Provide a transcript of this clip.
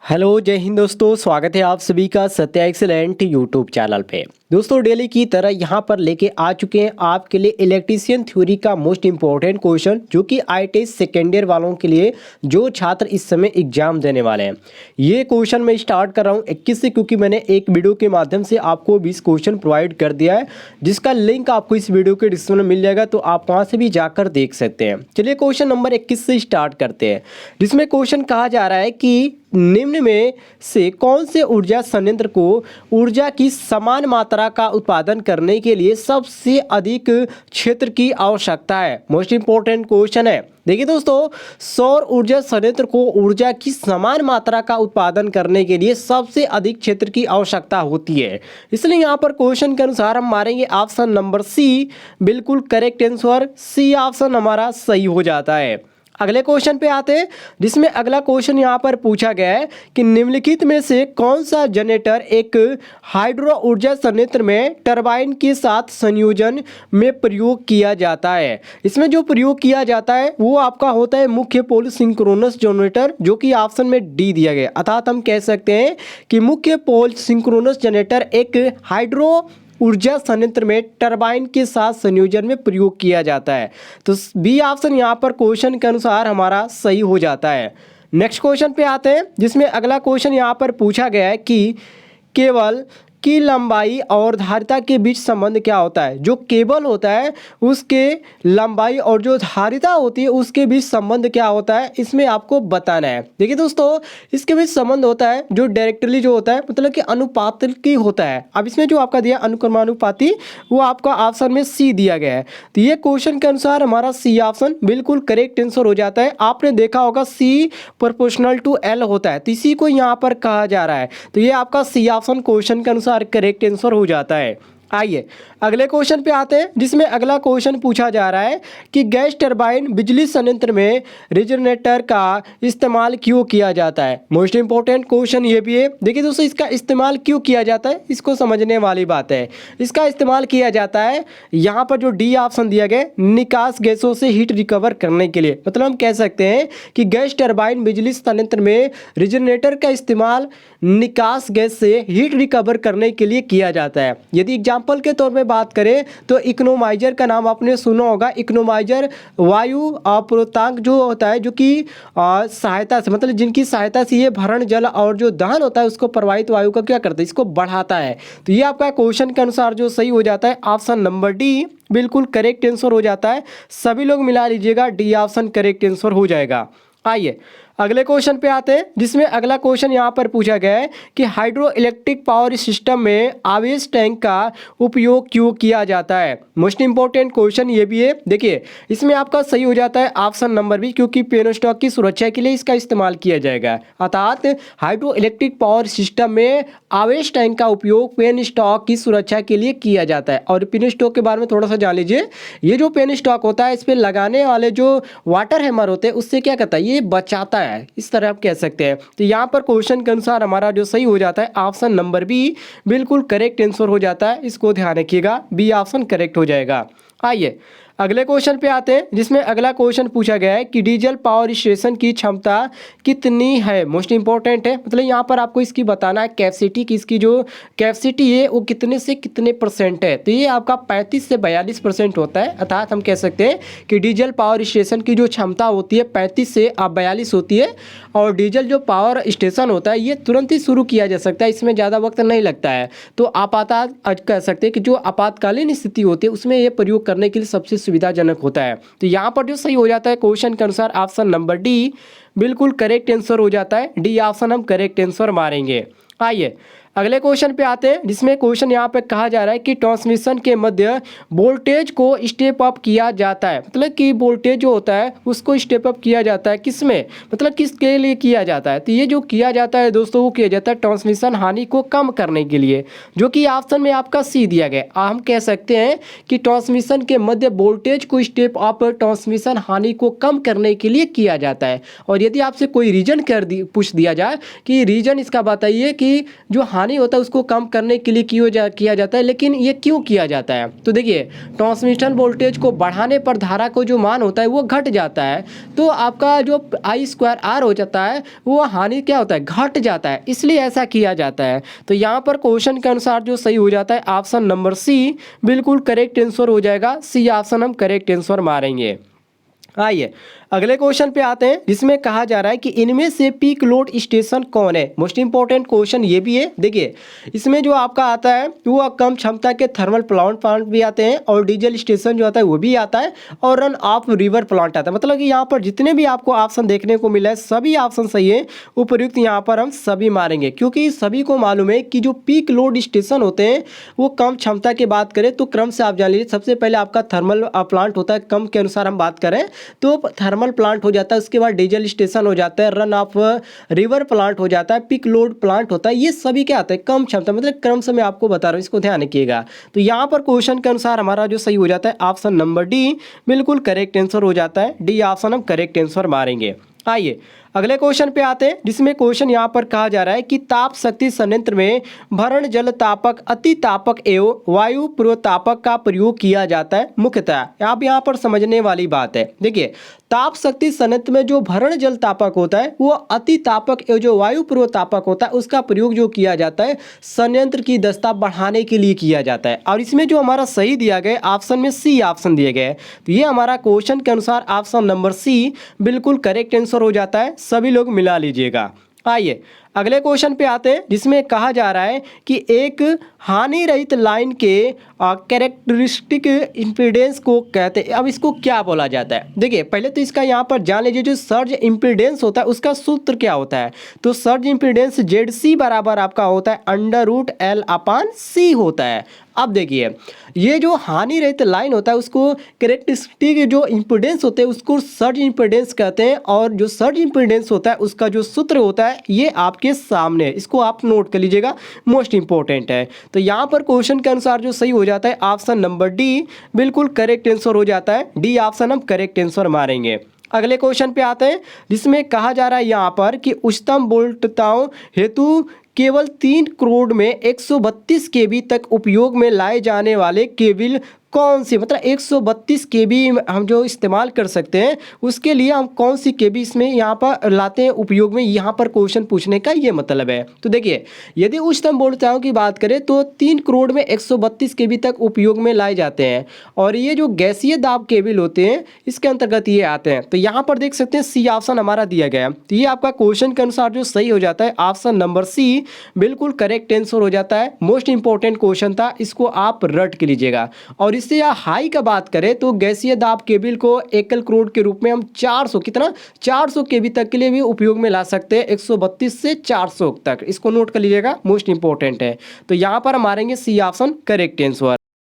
Hello जय हिंद दोस्तों, स्वागत है आप सभी का सत्या एक्सीलेंट यूट्यूब चैनल पे। दोस्तों डेली की तरह यहाँ पर लेके आ चुके हैं आपके लिए इलेक्ट्रीशियन थ्योरी का मोस्ट इंपॉर्टेंट क्वेश्चन, जो कि आईटीआई सेकेंड ईयर वालों के लिए जो छात्र इस समय एग्जाम देने वाले हैं। ये क्वेश्चन मैं स्टार्ट कर रहा हूँ 21 से, क्योंकि मैंने एक वीडियो के माध्यम से आपको 20 क्वेश्चन प्रोवाइड कर दिया है, जिसका लिंक आपको इस वीडियो के डिस्क्रिप्शन में मिल जाएगा, तो आप वहाँ से भी जाकर देख सकते हैं। चलिए क्वेश्चन नंबर 21 से स्टार्ट करते हैं, जिसमें क्वेश्चन कहा जा रहा है कि निम्न में से कौन से ऊर्जा संयंत्र को ऊर्जा की समान मात्रा का उत्पादन करने के लिए सबसे अधिक क्षेत्र की आवश्यकता है। मोस्ट इंपॉर्टेंट क्वेश्चन है। देखिए दोस्तों, सौर ऊर्जा संयंत्र को ऊर्जा की समान मात्रा का उत्पादन करने के लिए सबसे अधिक क्षेत्र की आवश्यकता होती है, इसलिए यहाँ पर क्वेश्चन के अनुसार हम मारेंगे ऑप्शन नंबर सी। बिल्कुल करेक्ट आंसर सी ऑप्शन हमारा सही हो जाता है। अगले क्वेश्चन पे आते हैं, जिसमें अगला क्वेश्चन यहाँ पर पूछा गया है कि निम्नलिखित में से कौन सा जनरेटर एक हाइड्रो ऊर्जा संयंत्र में टरबाइन के साथ संयोजन में प्रयोग किया जाता है। इसमें जो प्रयोग किया जाता है वो आपका होता है मुख्य पोल सिंक्रोनस जनरेटर, जो कि ऑप्शन में डी दिया गया। अर्थात हम कह सकते हैं कि मुख्य पोल सिंक्रोनस जनरेटर एक हाइड्रो ऊर्जा संयंत्र में टरबाइन के साथ संयोजन में प्रयोग किया जाता है। तो बी ऑप्शन यहाँ पर क्वेश्चन के अनुसार हमारा सही हो जाता है। नेक्स्ट क्वेश्चन पे आते हैं, जिसमें अगला क्वेश्चन यहाँ पर पूछा गया है कि केबल की लंबाई और धारिता के बीच संबंध क्या होता है। जो केबल होता है उसके लंबाई और जो धारिता होती है उसके बीच संबंध क्या होता है, इसमें आपको बताना है। देखिए दोस्तों, इसके बीच संबंध होता है जो डायरेक्टली जो होता है, मतलब कि अनुपातिक होता है। अब इसमें जो आपका दिया अनुक्रमानुपाती, वो आपका ऑप्शन में सी दिया गया है। तो ये क्वेश्चन के अनुसार हमारा सी ऑप्शन बिल्कुल करेक्ट आंसर हो जाता है। आपने देखा होगा सी प्रोपोर्शनल टू एल होता है, तो इसी को यहाँ पर कहा जा रहा है। तो ये आपका सी ऑप्शन क्वेश्चन के अनुसार करेक्ट आंसर हो जाता है। आइए अगले क्वेश्चन पे आते हैं, जिसमें अगला क्वेश्चन पूछा जा रहा है कि गैस टरबाइन बिजली संयंत्र में रिजनरेटर का इस्तेमाल क्यों किया जाता है। मोस्ट इंपॉर्टेंट क्वेश्चन ये भी है। देखिए दोस्तों, इसका इस्तेमाल क्यों किया जाता है, इसको समझने वाली बात है। इसका इस्तेमाल किया जाता है यहाँ पर जो डी ऑप्शन दिया गया, निकास गैसों से हीट रिकवर करने के लिए। मतलब हम कह सकते हैं कि गैस टरबाइन बिजली संयंत्र में रिजनरेटर का इस्तेमाल निकास गैस से हीट रिकवर करने के लिए किया जाता है। यदि एग्जाम्पल के तौर में बात करें तो इकोनोमाइजर का नाम आपने सुना होगा। इकोनोमाइजर वायु अपूर्णांक जो होता है, जो कि सहायता से, मतलब जिनकी सहायता से ये भरण जल और जो दहन होता है उसको प्रवाहित वायु का क्या करता है, इसको बढ़ाता है। तो ये आपका क्वेश्चन के अनुसार जो सही हो जाता है ऑप्शन नंबर डी बिल्कुल करेक्ट आंसर हो जाता है। सभी लोग मिला लीजिएगा, डी ऑप्शन करेक्ट आंसर हो जाएगा। आइए अगले क्वेश्चन पे आते हैं, जिसमें अगला क्वेश्चन यहाँ पर पूछा गया है कि हाइड्रो इलेक्ट्रिक पावर सिस्टम में आवेश टैंक का उपयोग क्यों किया जाता है। मोस्ट इंपॉर्टेंट क्वेश्चन ये भी है। देखिए इसमें आपका सही हो जाता है ऑप्शन नंबर बी, क्योंकि पेनस्टॉक की सुरक्षा के लिए इसका इस्तेमाल किया जाएगा। अर्थात हाइड्रो इलेक्ट्रिक पावर सिस्टम में आवेश टैंक का उपयोग पेन स्टॉक की सुरक्षा के लिए किया जाता है। और पेन स्टॉक के बारे में थोड़ा सा जान लीजिए। ये जो पेन स्टॉक होता है, इस पर लगाने वाले जो वाटर हैमर होते हैं उससे क्या करता है, ये बचाता है, इस तरह आप कह सकते हैं। तो यहाँ पर क्वेश्चन के अनुसार हमारा जो सही हो जाता है ऑप्शन नंबर बी बिल्कुल करेक्ट आंसर हो जाता है। इसको ध्यान रखिएगा, बी ऑप्शन करेक्ट हो जाएगा। आइए अगले क्वेश्चन पे आते हैं, जिसमें अगला क्वेश्चन पूछा गया है कि डीजल पावर स्टेशन की क्षमता कितनी है। मोस्ट इंपॉर्टेंट है, मतलब यहाँ पर आपको इसकी बताना है कैपेसिटी की, इसकी जो कैपेसिटी है वो कितने से कितने परसेंट है। तो ये आपका 35 से 42% होता है। अर्थात हम कह सकते हैं कि डीजल पावर स्टेशन की जो क्षमता होती है 35 से 42 होती है। और डीजल जो पावर स्टेशन होता है ये तुरंत ही शुरू किया जा सकता है, इसमें ज़्यादा वक्त नहीं लगता है। तो आपातकाल कह सकते हैं कि जो आपातकालीन स्थिति होती है उसमें ये प्रयोग करने के लिए सबसे सुविधाजनक होता है। तो यहाँ पर जो सही हो जाता है क्वेश्चन के अनुसार ऑप्शन नंबर डी बिल्कुल करेक्ट आंसर हो जाता है। डी ऑप्शन हम करेक्ट आंसर मारेंगे। आइए अगले क्वेश्चन पे आते हैं, जिसमें क्वेश्चन यहाँ पे कहा जा रहा है कि ट्रांसमिशन के मध्य वोल्टेज को स्टेप अप किया जाता है। मतलब कि वोल्टेज जो होता है उसको स्टेप अप किया जाता है, किसमें, मतलब किसके लिए किया जाता है। तो ये जो किया जाता है दोस्तों, वो किया जाता है ट्रांसमिशन हानि को कम करने के लिए, जो कि ऑप्शन में आपका सी दिया गया। हम कह सकते हैं कि ट्रांसमिशन के मध्य वोल्टेज को स्टेप अप ट्रांसमिशन हानि को कम करने के लिए किया जाता है। और यदि आपसे कोई रीजन पूछ दिया जाए कि रीजन इसका बताइए कि जो हानि होता है उसको कम करने के लिए किया जाता है। लेकिन ये क्यों किया जाता है? तो देखिए, ट्रांसमिशन वोल्टेज को बढ़ाने पर धारा को जो मान होता है वो घट जाता है, तो आपका जो I²R हो जाता है वो हानि क्या होता है, घट जाता है, इसलिए ऐसा किया जाता है। तो यहाँ पर क्वेश्चन के अनुसार जो सही हो जाता है ऑप्शन नंबर सी बिल्कुल करेक्ट आंसर हो जाएगा। सी ऑप्शन हम करेक्ट आंसर मारेंगे। आइए अगले क्वेश्चन पे आते हैं, जिसमें कहा जा रहा है कि इनमें से पीक लोड स्टेशन कौन है। मोस्ट इंपॉर्टेंट क्वेश्चन ये भी है। देखिए, इसमें जो आपका आता है वो कम क्षमता के थर्मल प्लांट भी आते हैं, और डीजल स्टेशन जो आता है वो भी आता है, और रन ऑफ रिवर प्लांट आता है। मतलब कि यहाँ पर जितने भी आपको ऑप्शन देखने को मिला है सभी ऑप्शन सही है। उपयुक्त यहाँ पर हम सभी मारेंगे, क्योंकि सभी को मालूम है कि जो पीक लोड स्टेशन होते हैं वो कम क्षमता की बात करें तो क्रम से आप जान लीजिए। सबसे पहले आपका थर्मल प्लांट होता है, कम के अनुसार हम बात करें तो थर्मल प्लांट हो जाता है, उसके बाद डीजल स्टेशन हो जाता है, रन ऑफ रिवर प्लांट हो जाता है, पिक लोड प्लांट होता है। ये सभी क्या आता है, कम क्षमता, मतलब क्रम से मैं आपको बता रहा हूँ, इसको ध्यान रखिएगा। तो यहाँ पर क्वेश्चन के अनुसार हमारा जो सही हो जाता है ऑप्शन नंबर डी बिल्कुल करेक्ट आंसर हो जाता है। डी ऑप्शन हम करेक्ट आंसर मारेंगे। आइए अगले क्वेश्चन पे आते हैं, जिसमें क्वेश्चन यहाँ पर कहा जा रहा है कि ताप शक्ति संयंत्र में भरण जल तापक, अति तापक एवं वायु पूर्वतापक का प्रयोग किया जाता है मुख्यतः। आप यहाँ पर समझने वाली बात है। देखिए, ताप शक्ति संयंत्र में जो भरण जल तापक होता है वो अति तापक एवं जो वायु पूर्वतापक होता है उसका प्रयोग जो किया जाता है संयंत्र की दक्षता बढ़ाने के लिए किया जाता है। और इसमें जो हमारा सही दिया गया ऑप्शन में सी ऑप्शन दिए गए, तो ये हमारा क्वेश्चन के अनुसार ऑप्शन नंबर सी बिल्कुल करेक्ट आंसर हो जाता है। सभी लोग मिला लीजिएगा। आइए अगले क्वेश्चन पे आते हैं, जिसमें कहा जा रहा है कि एक हानि रहित लाइन के कैरेक्टरिस्टिक इम्पीडेंस को कहते हैं। अब इसको क्या बोला जाता है? देखिए, पहले तो इसका यहाँ पर जान लीजिए, जो सर्ज इम्पीडेंस होता है उसका सूत्र क्या होता है। तो सर्ज इम्पीडेंस ZC बराबर आपका होता है √L/C होता है। अब देखिए, ये जो हानि रहित लाइन होता है उसको कैरेक्टरिस्टिक जो इम्पीडेंस होते हैं उसको सर्ज इम्पीडेंस कहते हैं, और जो सर्ज इम्पीडेंस होता है उसका जो सूत्र होता है ये आपके सामने, इसको आप नोट कर लीजिएगा, मोस्ट इंपॉर्टेंट है। तो यहाँ पर क्वेश्चन के अनुसार जो सही हो जाता है ऑप्शन नंबर डी बिल्कुल करेक्ट आंसर हो जाता है। डी ऑप्शन हम करेक्ट आंसर मारेंगे। अगले क्वेश्चन पे आते हैं, जिसमें कहा जा रहा है यहाँ पर कि उच्चतम वोल्टताओं हेतु केवल 3 करोड़ में 132 केबी तक उपयोग में लाए जाने वाले केबल कौन सी, मतलब 132 केबी हम जो इस्तेमाल कर सकते हैं उसके लिए हम कौन सी केबी इसमें यहाँ पर लाते हैं उपयोग में, यहाँ पर क्वेश्चन पूछने का ये मतलब है। तो देखिए, यदि उच्चतम वोल्टताओं की बात करें तो 3 करोड़ में 132 केबी तक उपयोग में लाए जाते हैं, और ये जो गैसीय दाब केबल होते हैं इसके अंतर्गत ये आते हैं। तो यहाँ पर देख सकते हैं सी ऑप्शन हमारा दिया गया है। तो ये आपका क्वेश्चन के अनुसार जो सही हो जाता है ऑप्शन नंबर सी बिल्कुल करेक्ट आंसर हो जाता है। मोस्ट इंपॉर्टेंट क्वेश्चन था, इसको आप रट के लीजिएगा। और इससे या हाई का बात करें तो गैसीय दाब केबल को एकल करोड़ के रूप में हम 400 केबी तक के लिए भी उपयोग में ला सकते हैं, 132 से 400 तक, इसको नोट कर लीजिएगा, मोस्ट इंपॉर्टेंट है। तो यहाँ पर हम मारेंगे सी ऑप्शन करेक्ट आंसर।